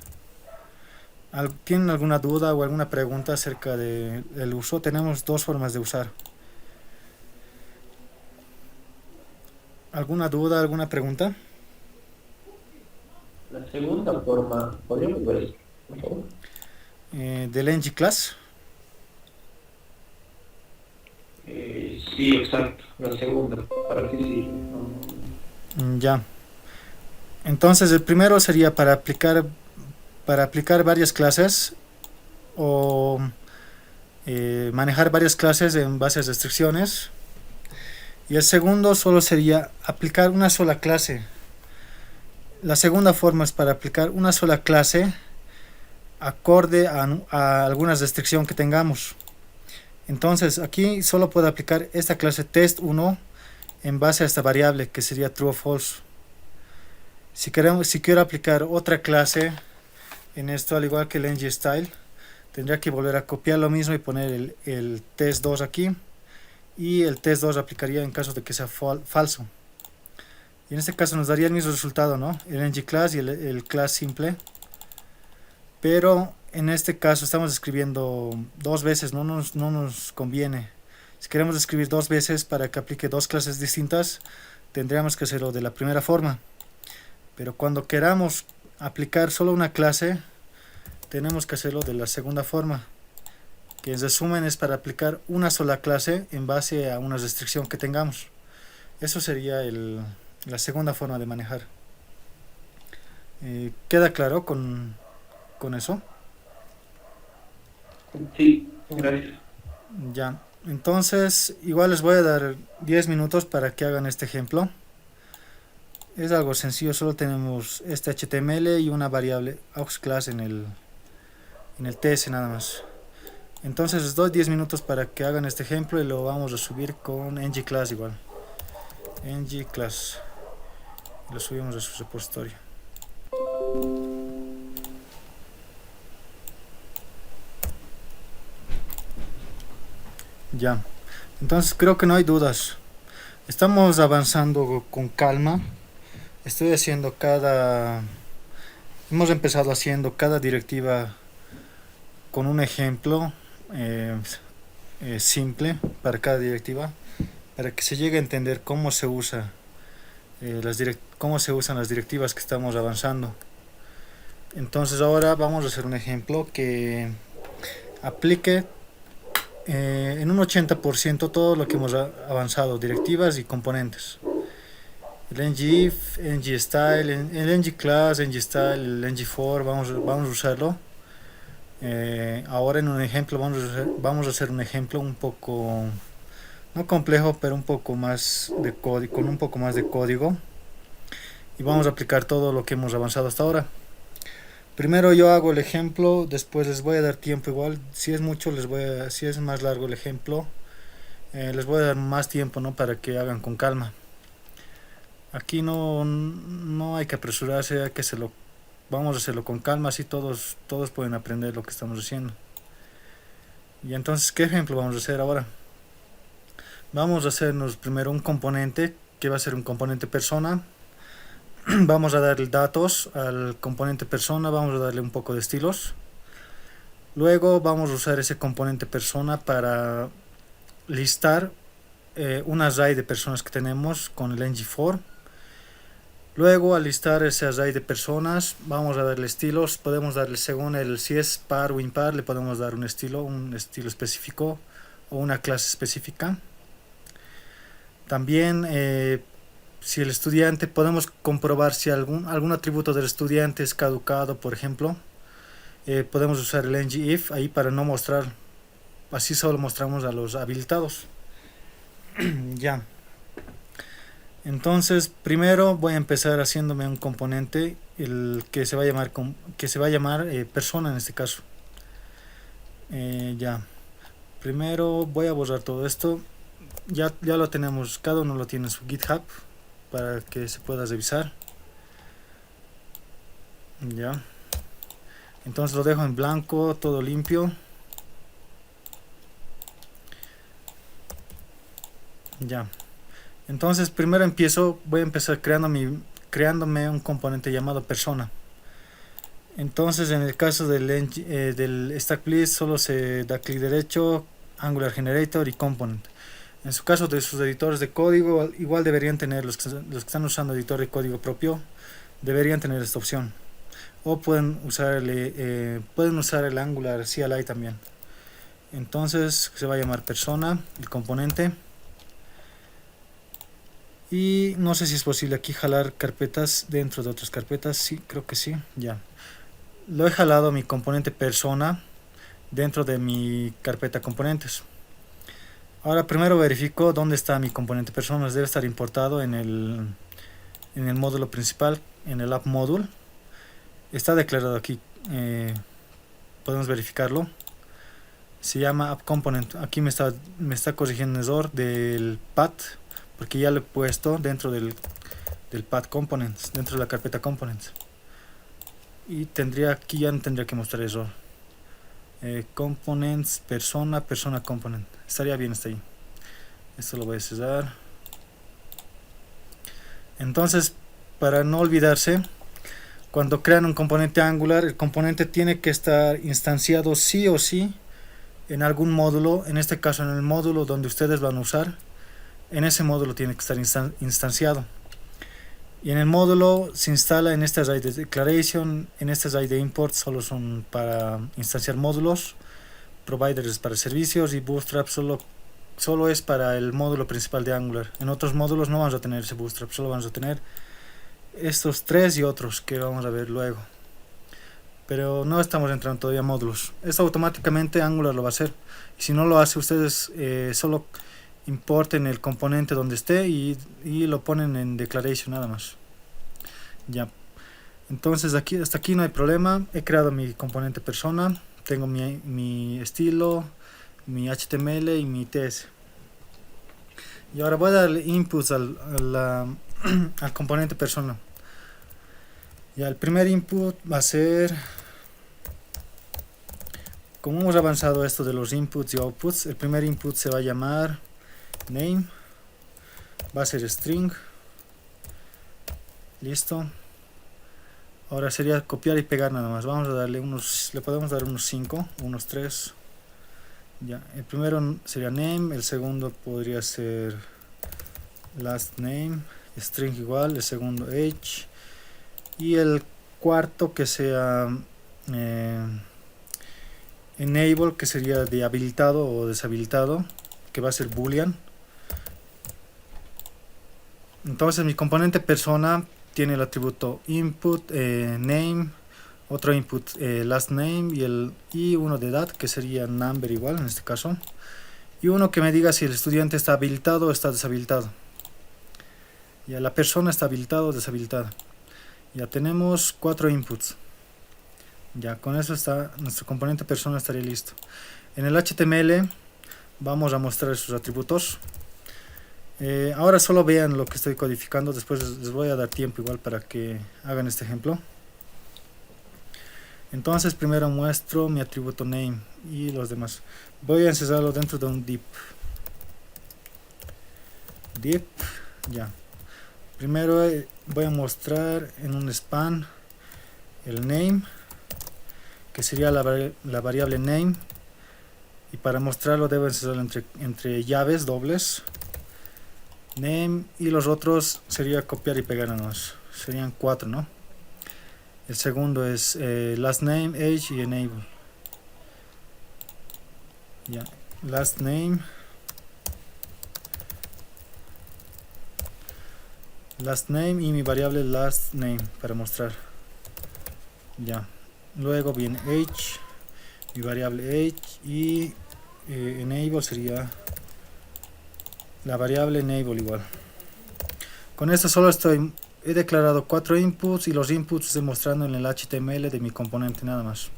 ¿Tienen alguna duda o alguna pregunta acerca del uso? Tenemos dos formas de usar. ¿Alguna duda, alguna pregunta? La segunda forma, ¿podríamos ver eso, por favor? ¿Del ngClass? Sí, exacto, la segunda, ¿para qué sirve? Ya. Entonces el primero sería para aplicar varias clases o manejar varias clases en base a restricciones. Y el segundo solo sería aplicar una sola clase. La segunda forma es para aplicar una sola clase acorde a alguna restricción que tengamos. Entonces aquí solo puedo aplicar esta clase test1 en base a esta variable que sería true o false. Si quiero aplicar otra clase en esto, al igual que el ngStyle, tendría que volver a copiar lo mismo y poner el test2 aquí, y el test2 aplicaría en caso de que sea falso. Y en este caso nos daría el mismo resultado, ¿no? El ngClass y el class simple. Pero en este caso estamos escribiendo dos veces, no nos conviene. Si queremos escribir dos veces para que aplique dos clases distintas, tendríamos que hacerlo de la primera forma. Pero cuando queramos aplicar solo una clase, tenemos que hacerlo de la segunda forma, que en resumen es para aplicar una sola clase en base a una restricción que tengamos. Eso sería la segunda forma de manejar. ¿Queda claro con eso? Sí, gracias. Ya, entonces igual les voy a dar 10 minutos para que hagan este ejemplo. Es algo sencillo, solo tenemos este HTML y una variable AuxClass en el TS nada más. Entonces les doy 10 minutos para que hagan este ejemplo y lo vamos a subir con ngClass igual. ngClass. Lo subimos a su repositorio. Ya, entonces creo que no hay dudas. Estamos avanzando con calma. Hemos empezado haciendo cada directiva con un ejemplo simple para cada directiva, para que se llegue a entender cómo se usan las directivas que estamos avanzando. Entonces ahora vamos a hacer un ejemplo que aplique en un 80% todo lo que hemos avanzado, directivas y componentes. El ngIf, ngStyle, el ngClass, ngStyle, el ng-for, vamos a usarlo. Ahora en un ejemplo vamos a hacer un ejemplo un poco, no complejo, pero un poco más de código, con un poco más de código, y vamos a aplicar todo lo que hemos avanzado hasta ahora. Primero yo hago el ejemplo, después les voy a dar tiempo igual, si es mucho si es más largo el ejemplo, les voy a dar más tiempo, ¿no? Para que hagan con calma. Aquí no hay que apresurarse, vamos a hacerlo con calma, así todos pueden aprender lo que estamos haciendo. Y entonces, ¿qué ejemplo vamos a hacer ahora? Vamos a hacernos primero un componente que va a ser un componente persona. Vamos a darle datos al componente persona, vamos a darle un poco de estilos. Luego vamos a usar ese componente persona para listar un array de personas que tenemos con el ng-for. Luego, al listar ese array de personas, vamos a darle estilos. Podemos darle según si es par o impar, le podemos dar un estilo específico o una clase específica. También, si el estudiante, podemos comprobar si algún atributo del estudiante es caducado, por ejemplo. Podemos usar el ngIf ahí para no mostrar, así solo mostramos a los habilitados. Ya. Entonces primero voy a empezar haciéndome un componente que se va a llamar persona en este caso. Ya. Primero voy a borrar todo esto. Ya lo tenemos, cada uno lo tiene en su GitHub para que se pueda revisar. Ya. Entonces lo dejo en blanco, todo limpio. Ya. Entonces primero voy a empezar creándome un componente llamado persona. Entonces en el caso del stack list solo se da clic derecho, Angular Generator y Component. En su caso de sus editores de código, igual deberían tener, los que están usando editor de código propio, deberían tener esta opción. O pueden usar el Angular CLI también. Entonces se va a llamar persona, el componente. Y no sé si es posible aquí jalar carpetas dentro de otras carpetas. Sí, creo que sí. Ya. Lo he jalado mi componente persona dentro de mi carpeta componentes. Ahora primero verifico dónde está mi componente persona. Debe estar importado en el módulo principal, en el app module. Está declarado aquí. Podemos verificarlo. se llama App Component. Aquí me está corrigiendo un error del path, porque ya lo he puesto dentro del path components, dentro de la carpeta components. Y aquí ya no tendría que mostrar error. Components, persona component. Estaría bien hasta ahí. Esto lo voy a cerrar. Entonces, para no olvidarse, cuando crean un componente Angular, el componente tiene que estar instanciado sí o sí en algún módulo. En este caso, en el módulo donde ustedes van a usar, en ese módulo tiene que estar instanciado. Y en el módulo se instala en este array de declaration, en este array de import solo son para instanciar módulos, providers para servicios, y bootstrap solo es para el módulo principal de Angular. En otros módulos no vamos a tener ese bootstrap, solo vamos a tener estos tres y otros que vamos a ver luego. Pero no estamos entrando todavía a módulos. Esto automáticamente Angular lo va a hacer. Y si no lo hace, ustedes solo importen el componente donde esté y lo ponen en declaration nada más. Ya. Entonces hasta aquí no hay problema. He creado mi componente persona. Tengo mi estilo, mi HTML y mi TS. Y ahora voy a darle inputs al componente persona. Ya, el primer input va a ser, como hemos avanzado esto de los inputs y outputs, el primer input se va a llamar name, va a ser string. Listo. Ahora sería copiar y pegar nada más. Vamos a darle le podemos dar unos 5, unos 3. Ya, el primero sería name, el segundo podría ser last name, string igual, el segundo age, y el cuarto que sea enable, que sería de habilitado o deshabilitado, que va a ser boolean. Entonces mi componente persona tiene el atributo input, name, otro input last name y uno de edad, que sería number igual en este caso, y uno que me diga si el estudiante está habilitado o está deshabilitado. Ya, la persona está habilitado o deshabilitada. Ya tenemos 4 inputs. Ya, con eso está nuestro componente persona, estaría listo. En el HTML vamos a mostrar sus atributos. Ahora solo vean lo que estoy codificando, después les voy a dar tiempo igual para que hagan este ejemplo. Entonces primero muestro mi atributo name y los demás. Voy a encerrarlo dentro de un div. Ya. Primero voy a mostrar en un span el name, que sería la variable name, y para mostrarlo debo encerrarlo entre llaves dobles, name, y los otros sería copiar y pegar nada más. Serían 4, ¿no? El segundo es last name, age y enable. Ya, last name, y mi variable last name para mostrar. Ya, luego viene age, mi variable age, y enable sería la variable enable igual. Con esto solo he declarado 4 inputs, y los inputs estoy mostrando en el HTML de mi componente nada más.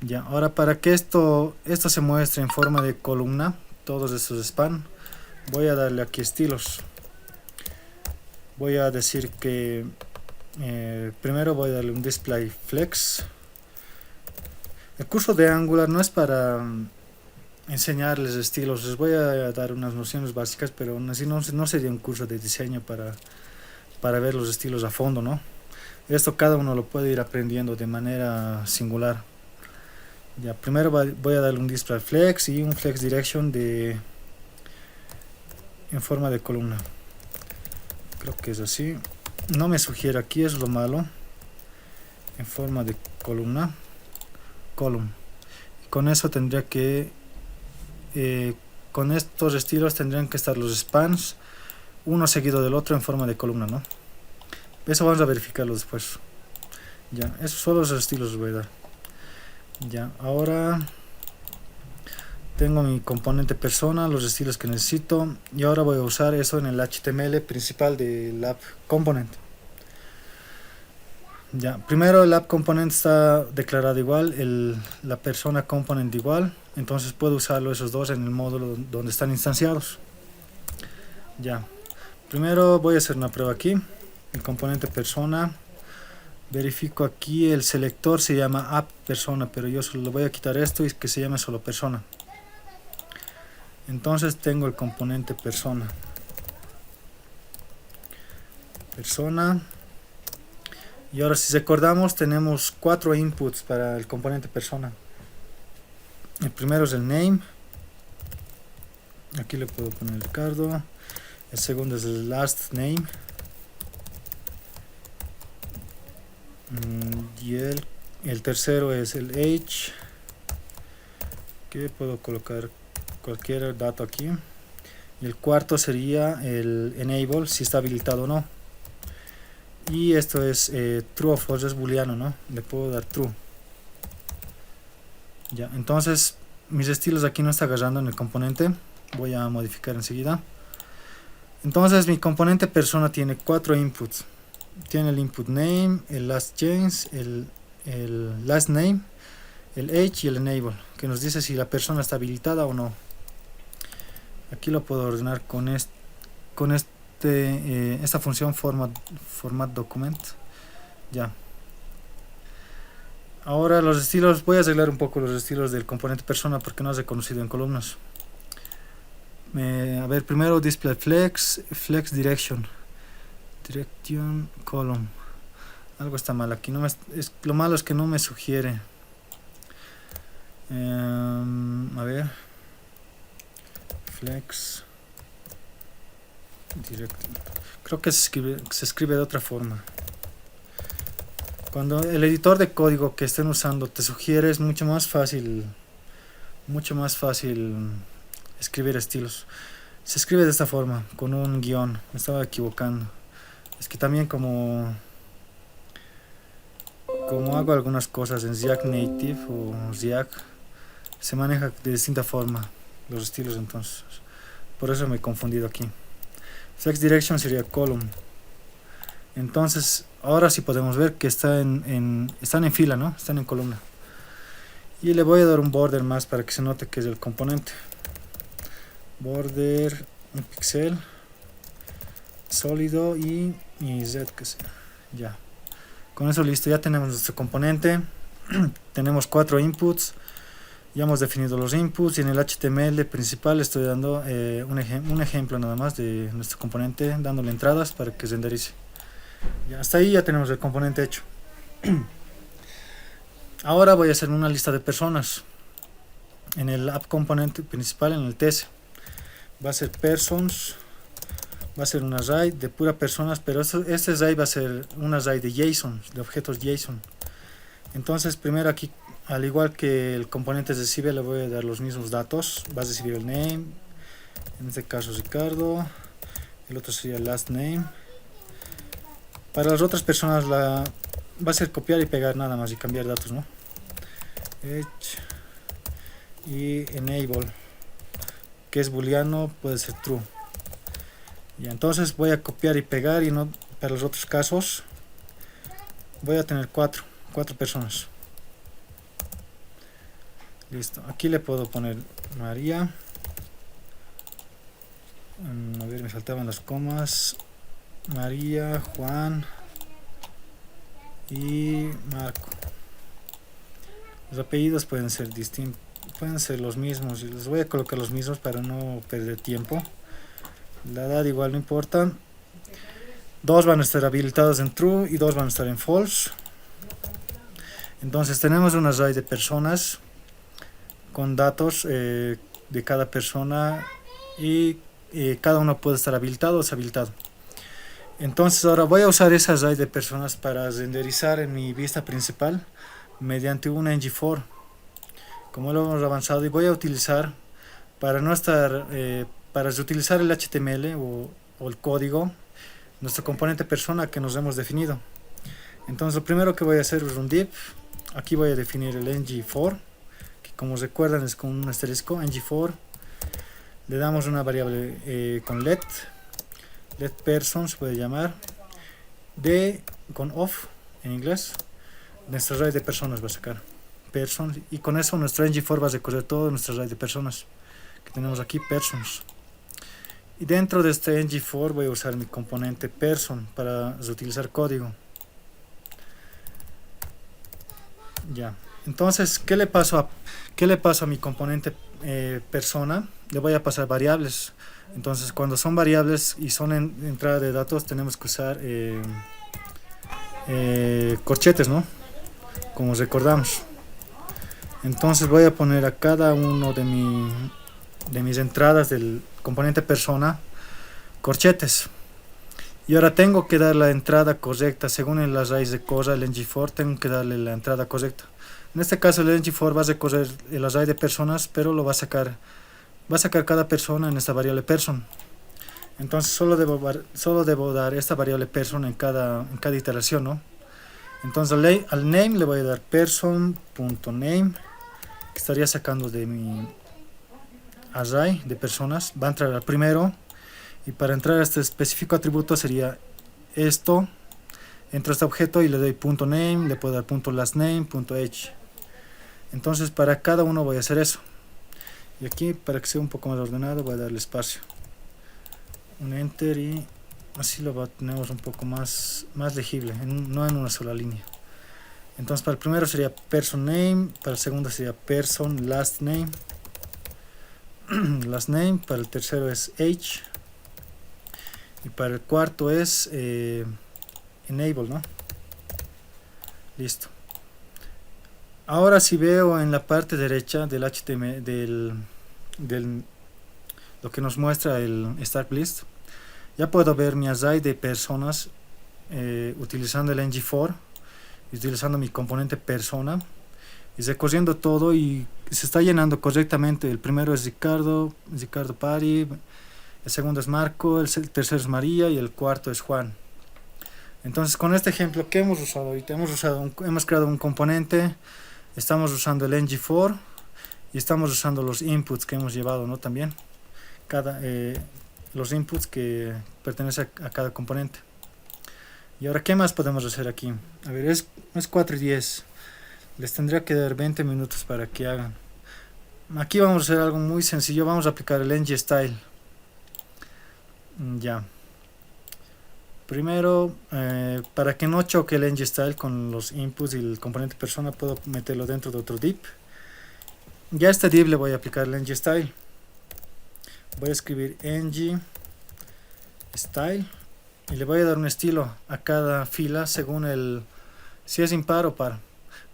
Ya, ahora para que esto se muestre en forma de columna, todos estos span, voy a darle aquí estilos. Voy a decir que primero voy a darle un display flex. El curso de Angular no es para enseñarles estilos, les voy a dar unas nociones básicas, pero así no sería un curso de diseño para ver los estilos a fondo, ¿no? Esto cada uno lo puede ir aprendiendo de manera singular. Ya, primero voy a darle un display flex y un flex direction en forma de columna. Creo que es así. No me sugiere aquí, es lo malo. En forma de columna. Column. Y con eso tendría que con estos estilos tendrían que estar los spans uno seguido del otro en forma de columna, ¿no? Eso vamos a verificarlo después. Ya, esos solo los estilos los voy a dar. Ya, ahora tengo mi componente persona, los estilos que necesito, y ahora voy a usar eso en el HTML principal del app component. Ya, primero el app component está declarado igual, la persona component igual, entonces puedo usarlo esos dos en el módulo donde están instanciados. Ya, primero voy a hacer una prueba aquí, el componente persona, verifico aquí, el selector se llama app persona, pero yo solo le voy a quitar esto y que se llame solo persona. Entonces tengo el componente persona. Y ahora si recordamos tenemos 4 inputs para el componente persona. El primero es el name, aquí le puedo poner Ricardo. El segundo es el last name, y el tercero es el age, que puedo colocar cualquier dato aquí, y el cuarto sería el enable, si está habilitado o no. Y esto es true o false, es booleano, ¿no? Le puedo dar true. Ya, entonces mis estilos aquí no está agarrando en el componente. Voy a modificar enseguida. Entonces mi componente persona tiene 4 inputs. Tiene el input name, el last change, el last name, el age y el enable, que nos dice si la persona está habilitada o no. Aquí lo puedo ordenar con esta función format document. Ya. Ahora los estilos, voy a arreglar un poco los estilos del componente persona porque no es reconocido en columnas. A ver, primero display flex direction column. Algo está mal aquí, lo malo es que no me sugiere. A ver, flex direct, creo que se escribe de otra forma. Cuando el editor de código que estén usando te sugiere, es mucho más fácil escribir estilos. Se escribe de esta forma, con un guión. Me estaba equivocando. Es que también como hago algunas cosas en React Native o React, se maneja de distinta forma los estilos, entonces por eso me he confundido aquí. Flex direction sería column. Entonces ahora sí podemos ver que están en fila, ¿no? Están en columna. Y le voy a dar un border más para que se note que es el componente. Border, un pixel sólido y z, que sea. Ya, con eso listo, ya tenemos nuestro componente. Tenemos 4 inputs, ya hemos definido los inputs, y en el HTML principal estoy dando un ejemplo nada más de nuestro componente, dándole entradas para que renderice. Ya, hasta ahí ya tenemos el componente hecho. Ahora voy a hacer una lista de personas en el app componente principal, en el TS. Va a ser persons, va a ser un array de pura personas, pero este array va a ser un array de JSON, de objetos JSON. Entonces primero aquí, al igual que el componente recibe, le voy a dar los mismos datos. Va a recibir el name, en este caso Ricardo, el otro sería el last name. Para las otras personas va a ser copiar y pegar nada más y cambiar datos, ¿no? Edge y enable, que es booleano, puede ser true. Y entonces voy a copiar y pegar, y no para los otros casos voy a tener 4 personas. Listo, aquí le puedo poner María. A ver, me faltaban las comas. María, Juan y Marco. Los apellidos pueden ser distintos, pueden ser los mismos, y les voy a colocar los mismos para no perder tiempo. La edad igual no importa. 2 van a estar habilitados en true y 2 van a estar en false. Entonces tenemos un array de personas con datos de cada persona, y cada uno puede estar habilitado o deshabilitado. Entonces ahora voy a usar ese array de personas para renderizar en mi vista principal mediante una ng4, como lo hemos avanzado, y voy a utilizar, para no estar para reutilizar el HTML o el código, nuestro componente persona que nos hemos definido. Entonces lo primero que voy a hacer es un div. Aquí voy a definir el ng4, que como recuerdan es con un asterisco. ng4, le damos una variable con let persons, puede llamar, con off, en inglés. Nuestra array de personas va a sacar person, y con eso nuestro ng4 va a recorrer toda nuestra array de personas que tenemos aquí, persons. Y dentro de este ng4 voy a usar mi componente person para reutilizar código. Ya, entonces, ¿qué le paso a mi componente persona? Le voy a pasar variables. Entonces, cuando son variables y son entrada de datos, tenemos que usar corchetes, ¿no? Como recordamos. Entonces voy a poner a cada uno de mis entradas del componente persona corchetes. Y ahora tengo que dar la entrada correcta según el array de cosa, el ng4, tengo que darle la entrada correcta. En este caso el ng4 va a recorrer el array de personas, pero lo va a sacar cada persona en esta variable person. Entonces solo debo dar esta variable person en cada iteración, ¿no? Entonces al name le voy a dar person.name, que estaría sacando de mi array de personas, va a entrar al primero, y para entrar a este específico atributo sería esto, entro a este objeto y le doy .name, le puedo dar .lastname, .age. Entonces para cada uno voy a hacer eso, y aquí para que sea un poco más ordenado voy a darle espacio, un enter, y así lo tenemos un poco más legible, no en una sola línea. Entonces para el primero sería person name, para el segundo sería person last name, para el tercero es age, y para el cuarto es enable, ¿no? Listo. Ahora si veo en la parte derecha del HTML, lo que nos muestra el start list, ya puedo ver mi array de personas utilizando el ng4, utilizando mi componente persona, y recorriendo todo, y se está llenando correctamente. El primero es Ricardo Pari, el segundo es Marco, el tercero es María y el cuarto es Juan. Entonces con este ejemplo, ¿qué hemos usado ahorita? Hemos creado un componente, estamos usando el ng4 y estamos usando los inputs que hemos llevado, ¿no? También los inputs que pertenecen a cada componente. Y ahora, ¿qué más podemos hacer aquí? A ver, es 4:10. Les tendría que dar 20 minutos para que hagan. Aquí vamos a hacer algo muy sencillo. Vamos a aplicar el ng-style. Ya. Primero, para que no choque el ng-style con los inputs y el componente persona, puedo meterlo dentro de otro div. Ya a este div le voy a aplicar el ng-style. Voy a escribir ng-style y le voy a dar un estilo a cada fila según si es impar o par.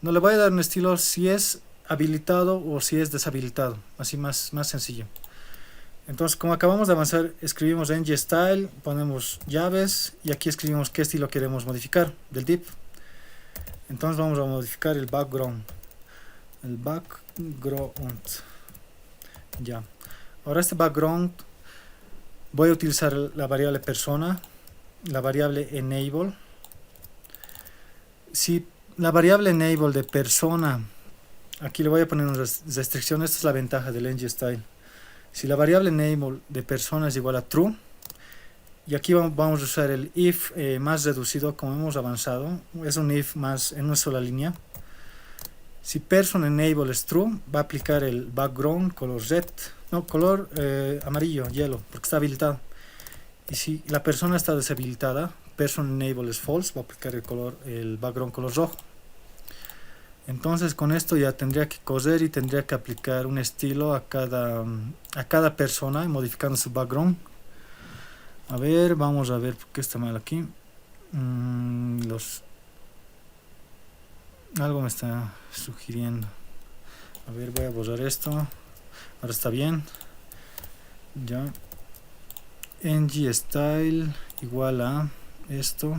No le voy a dar un estilo si es habilitado o si es deshabilitado, así más sencillo. Entonces, como acabamos de avanzar, escribimos ng-style, ponemos llaves y aquí escribimos qué estilo queremos modificar del div. Entonces vamos a modificar el background. Ya. Ahora este background voy a utilizar la variable persona, la variable enable. Si la variable enable de persona, aquí le voy a poner una restricción. Esta es la ventaja del ng-style. Si la variable enable de persona es igual a true, y aquí vamos a usar el if más reducido como hemos avanzado, es un if más en una sola línea. Si person enable es true, va a aplicar el background color color amarillo, hielo, porque está habilitado. Y si la persona está deshabilitada, person enable es false, va a aplicar el background color rojo. Entonces con esto ya tendría que correr y tendría que aplicar un estilo a cada persona, modificando su background. A ver, vamos a ver por qué está mal aquí. Algo me está sugiriendo. A ver, voy a borrar esto. Ahora está bien. Ya. ng-style igual a esto.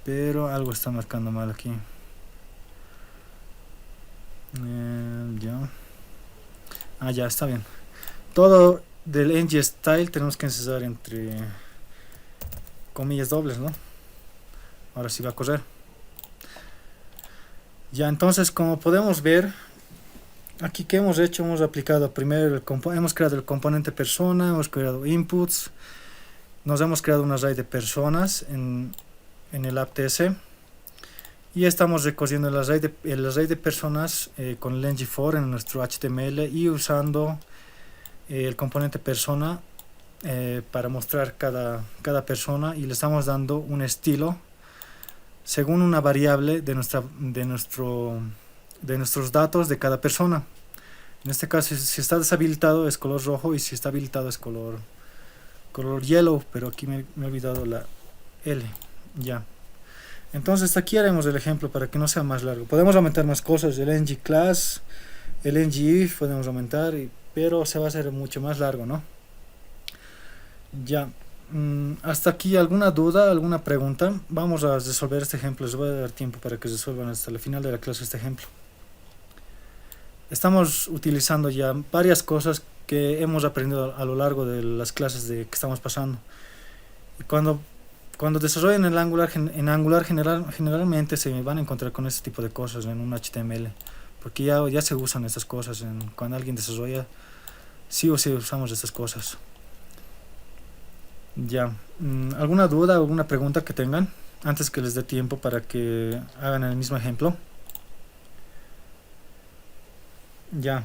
Pero algo está marcando mal aquí. Ya. Ya está bien. Todo del ng-style tenemos que encerrar entre comillas dobles, ¿no? Ahora sí va a correr. Ya, entonces como podemos ver, aquí que hemos hecho, hemos aplicado primero hemos creado el componente persona, hemos creado inputs, nos hemos creado un array de personas en el app.ts. Y estamos recosiendo el array de personas con el ng4 en nuestro HTML y usando el componente persona para mostrar cada persona, y le estamos dando un estilo según una variable de nuestros datos de cada persona. En este caso, si está deshabilitado es color rojo, y si está habilitado es color yellow, pero aquí me he olvidado la L. Ya. Entonces hasta aquí haremos el ejemplo para que no sea más largo. Podemos aumentar más cosas, el ng class, el ng if podemos aumentar, pero se va a hacer mucho más largo, ¿no? Ya. Hasta aquí, ¿alguna duda, alguna pregunta? Vamos a resolver este ejemplo. Les voy a dar tiempo para que resuelvan hasta el final de la clase este ejemplo. Estamos utilizando ya varias cosas que hemos aprendido a lo largo de las clases que estamos pasando. Y cuando desarrollen en Angular generalmente se van a encontrar con este tipo de cosas en un HTML, porque ya se usan estas cosas cuando alguien desarrolla. Sí o sí usamos estas cosas. Ya. ¿Alguna duda, alguna pregunta que tengan antes que les dé tiempo para que hagan el mismo ejemplo? Ya.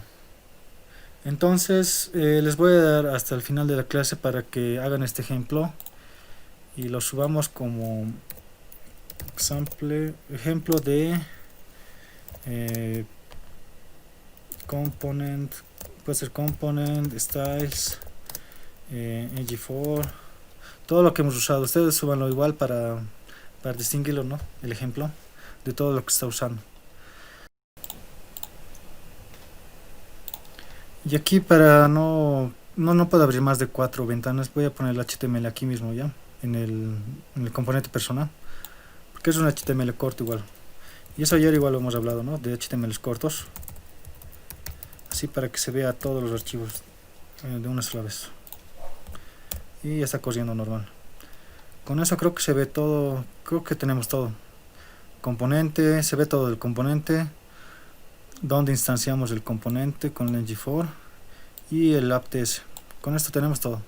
Entonces les voy a dar hasta el final de la clase para que hagan este ejemplo y lo subamos como ejemplo de component, puede ser component, styles, ng4, todo lo que hemos usado. Ustedes súbanlo igual para distinguirlo, ¿no? El ejemplo de todo lo que está usando. Y aquí, para no puedo abrir más de 4 ventanas, voy a poner el HTML aquí mismo ya, en el componente personal, porque es un HTML corto igual. Y eso ayer igual lo hemos hablado, ¿no? De HTMLs cortos. Así para que se vea todos los archivos de una sola vez. Y ya está corriendo normal. Con eso creo que se ve todo, creo que tenemos todo. Componente, se ve todo el componente, donde instanciamos el componente con el ng4 y el app.ts. Con esto tenemos todo.